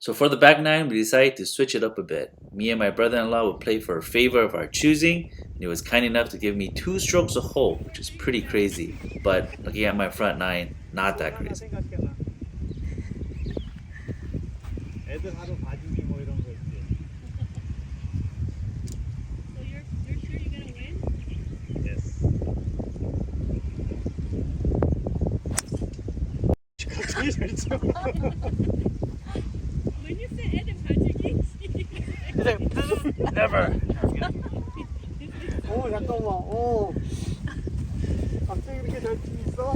So for the back nine, we decided to switch it up a bit. Me and my brother-in-law would play for a favor of our choosing, and he was kind enough to give me 2 strokes a hole, which is pretty crazy. But looking at my front nine, not that crazy. When you say 애들 봐주기? Never. 오 잠깐만. 오. 갑자기 이렇게 잘 있어?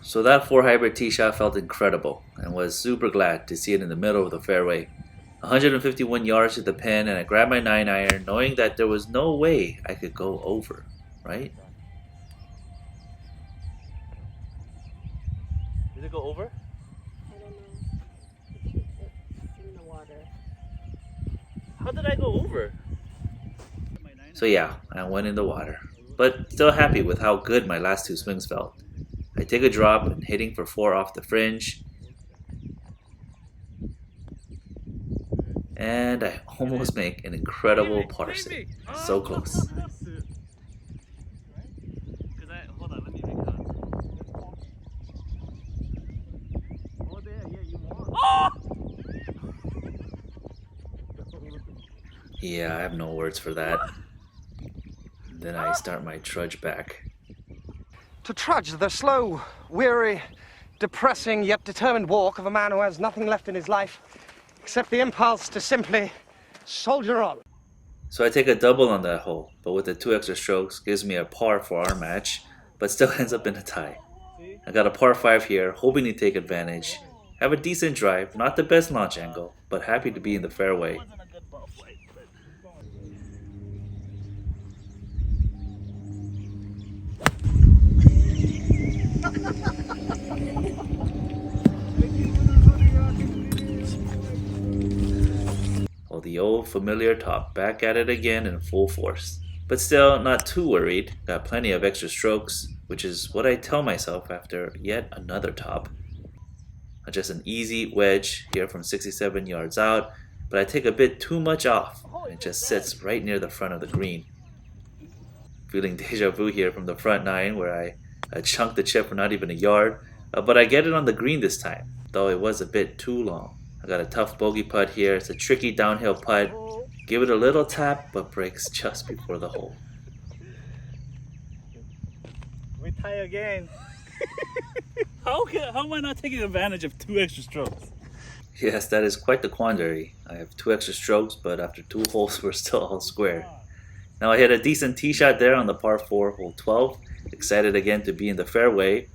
So that 4 hybrid tee shot felt incredible, and was super glad to see it in the middle of the fairway. 151 yards to the pin, and I grabbed my 9-iron, knowing that there was no way I could go over, right? Did it go over? I don't know. I think it's in the water. How did I go over? So yeah, I went in the water, but still happy with how good my last 2 swings felt. I take a drop and hitting for 4 off the fringe, and I almost make an incredible par save. So close. Hold on, let me make that. Oh, there, yeah, you won. Yeah, I have no words for that. Then I start my trudge back. To trudge the slow, weary, depressing yet determined walk of a man who has nothing left in his life except the impulse to simply soldier on. So I take a double on that hole, but with the 2 extra strokes gives me a par for our match, but still ends up in a tie. I got a par 5 here, hoping to take advantage. Have a decent drive, not the best launch angle, but happy to be in the fairway. Well, the old familiar top, back at it again in full force. But still, not too worried, got plenty of extra strokes, which is what I tell myself after yet another top. Just an easy wedge here from 67 yards out, but I take a bit too much off, and it just sits right near the front of the green. Feeling deja vu here from the front nine, where I chunked the chip for not even a yard, but I get it on the green this time, though it was a bit too long. I got a tough bogey putt here. It's a tricky downhill putt. Give it a little tap, but breaks just before the hole. We tie again. How am I not taking advantage of 2 extra strokes? Yes, that is quite the quandary. I have 2 extra strokes, but after 2 holes, we're still all square. Now I hit a decent tee shot there on the par 4, hole 12. Excited again to be in the fairway.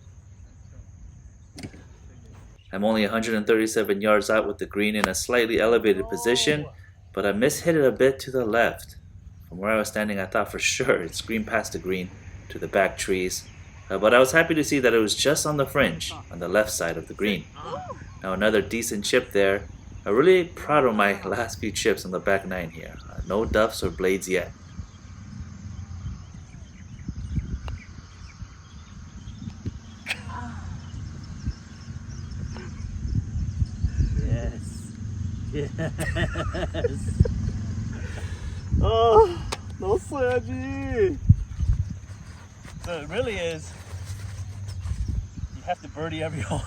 I'm only 137 yards out with the green in a slightly elevated position, but I mishit it a bit to the left. From where I was standing, I thought for sure it screamed past the green to the back trees, but I was happy to see that it was just on the fringe, on the left side of the green. Now another decent chip there. I'm really proud of my last few chips on the back nine here. No duffs or blades yet. Yes. Oh, 넣었어야지. So it really is. You have to birdie every hole.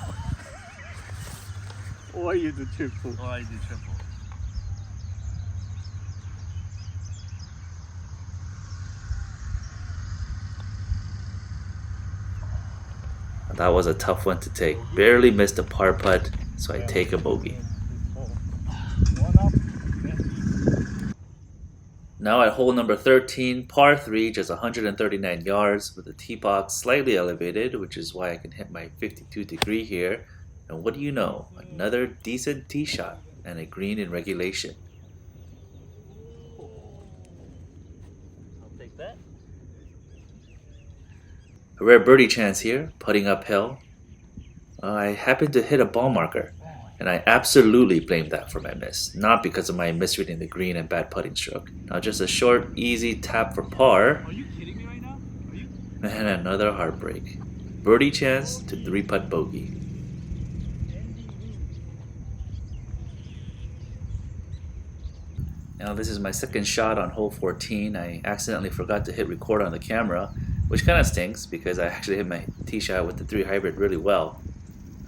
Or you do triple. Or I do triple. That was a tough one to take. Barely missed a par putt, so I take a bogey. Now at hole number 13, par 3, just 139 yards with the tee box slightly elevated, which is why I can hit my 52 degree here. And what do you know? Another decent tee shot and a green in regulation. I'll take that. A rare birdie chance here, putting uphill. I happened to hit a ball marker, and I absolutely blame that for my miss, not because of my misreading the green and bad putting stroke. Now just a short, easy tap for par. Are you kidding me right now? And another heartbreak. Birdie chance to 3-putt bogey. Now this is my second shot on hole 14. I accidentally forgot to hit record on the camera, which kind of stinks because I actually hit my tee shot with the 3 hybrid really well.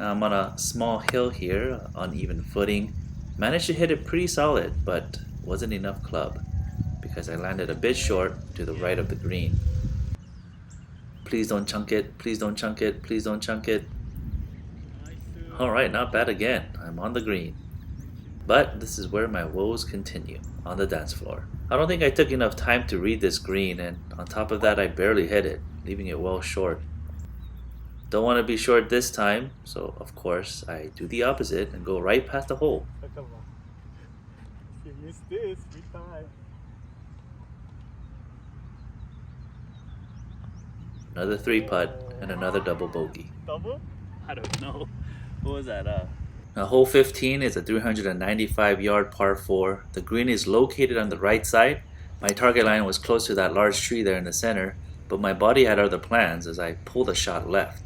Now I'm on a small hill here, uneven footing. Managed to hit it pretty solid, but wasn't enough club because I landed a bit short to the right of the green. Please don't chunk it, please don't chunk it, please don't chunk it. Alright, not bad again. I'm on the green. But this is where my woes continue, on the dance floor. I don't think I took enough time to read this green, and on top of that I barely hit it, leaving it well short. Don't want to be short this time, so of course I do the opposite and go right past the hole. Another 3 putt and another double bogey. Double? I don't know. What was that? Now hole 15 is a 395-yard par 4. The green is located on the right side. My target line was close to that large tree there in the center, but my body had other plans as I pulled a shot left.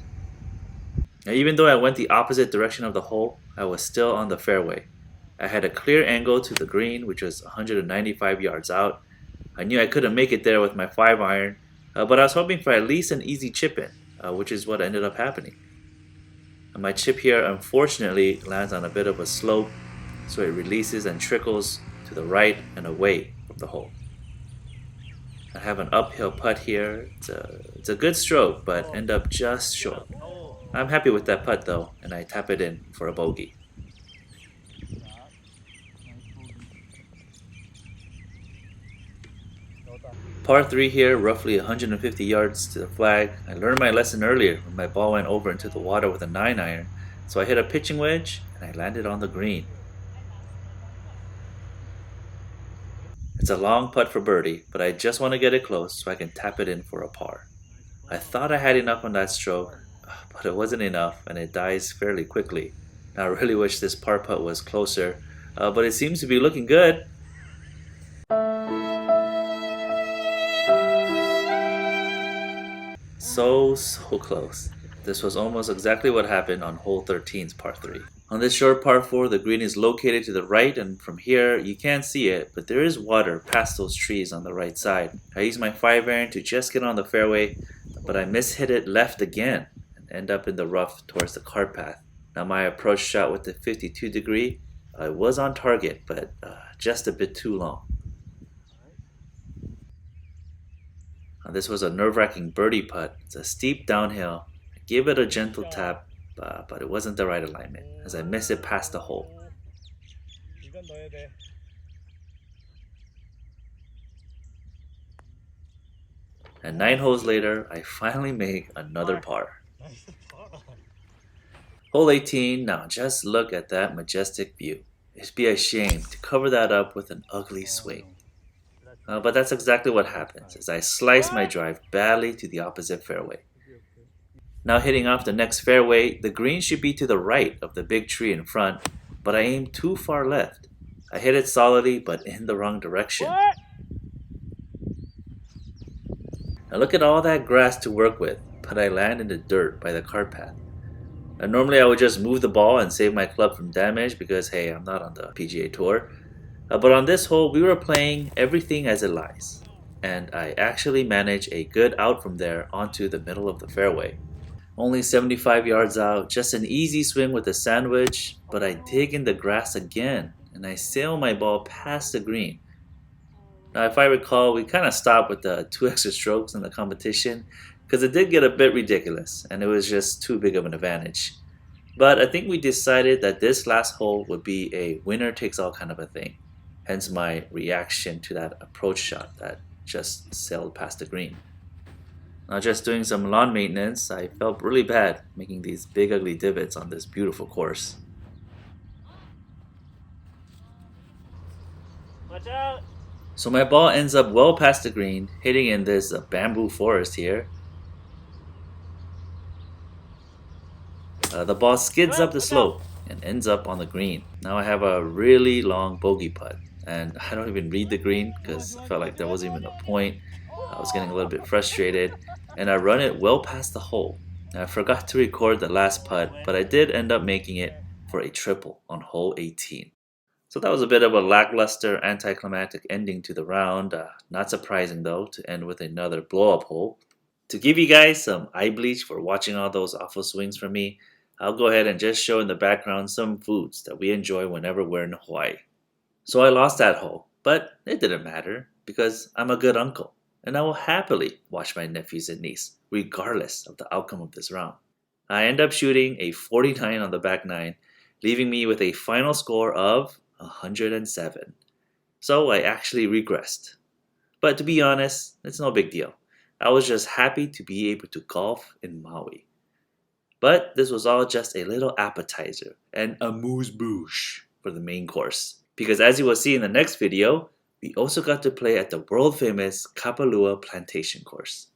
Now even though I went the opposite direction of the hole, I was still on the fairway. I had a clear angle to the green, which was 195 yards out. I knew I couldn't make it there with my 5-iron, but I was hoping for at least an easy chip in, which is what ended up happening. And my chip here unfortunately lands on a bit of a slope, so it releases and trickles to the right and away from the hole. I have an uphill putt here. It's a good stroke, but end up just short. I'm happy with that putt though, and I tap it in for a bogey. Par 3 here, roughly 150 yards to the flag. I learned my lesson earlier when my ball went over into the water with a 9-iron, so I hit a pitching wedge and I landed on the green. It's a long putt for birdie, but I just want to get it close so I can tap it in for a par. I thought I had enough on that stroke, but it wasn't enough and it dies fairly quickly. Now, I really wish this par putt was closer, but it seems to be looking good. So close. This was almost exactly what happened on hole 13's par 3. On this short par 4, the green is located to the right, and from here you can't see it, but there is water past those trees on the right side. I used my 5-iron to just get on the fairway, but I mishit it left again and end up in the rough towards the cart path. Now my approach shot with the 52 degree, I was on target, but just a bit too long. This was a nerve-wracking birdie putt. It's a steep downhill. I gave it a gentle tap, but it wasn't the right alignment as I missed it past the hole. And 9 holes later, I finally make another par. Hole 18, now just look at that majestic view. It'd be a shame to cover that up with an ugly swing. But that's exactly what happens as I slice my drive badly to the opposite fairway. Now hitting off the next fairway, the green should be to the right of the big tree in front, but I aimed too far left. I hit it solidly, but in the wrong direction. Now look at all that grass to work with, but I land in the dirt by the cart path. And normally I would just move the ball and save my club from damage because hey, I'm not on the PGA Tour. But on this hole, we were playing everything as it lies, and I actually managed a good out from there onto the middle of the fairway. Only 75 yards out, just an easy swing with a sandwich, but I dig in the grass again, and I sail my ball past the green. Now if I recall, we kind of stopped with the 2 extra strokes in the competition, because it did get a bit ridiculous, and it was just too big of an advantage. But I think we decided that this last hole would be a winner-takes-all kind of a thing. Hence my reaction to that approach shot that just sailed past the green. Now just doing some lawn maintenance, I felt really bad making these big ugly divots on this beautiful course. Watch out! So my ball ends up well past the green, hitting in this bamboo forest here. The ball skids up the slope and ends up on the green. Now I have a really long bogey putt. And I don't even read the green because I felt like there wasn't even a point. I was getting a little bit frustrated, and I run it well past the hole. I forgot to record the last putt, but I did end up making it for a triple on hole 18. So that was a bit of a lackluster, anticlimactic ending to the round. Not surprising though to end with another blow-up hole. To give you guys some eye bleach for watching all those awful swings from me, I'll go ahead and just show in the background some foods that we enjoy whenever we're in Hawaii. So I lost that hole, but it didn't matter because I'm a good uncle and I will happily watch my nephews and niece regardless of the outcome of this round. I end up shooting a 49 on the back nine, leaving me with a final score of 107. So I actually regressed. But to be honest, it's no big deal. I was just happy to be able to golf in Maui. But this was all just a little appetizer and amuse-bouche for the main course. Because as you will see in the next video, we also got to play at the world famous Kapalua Plantation course.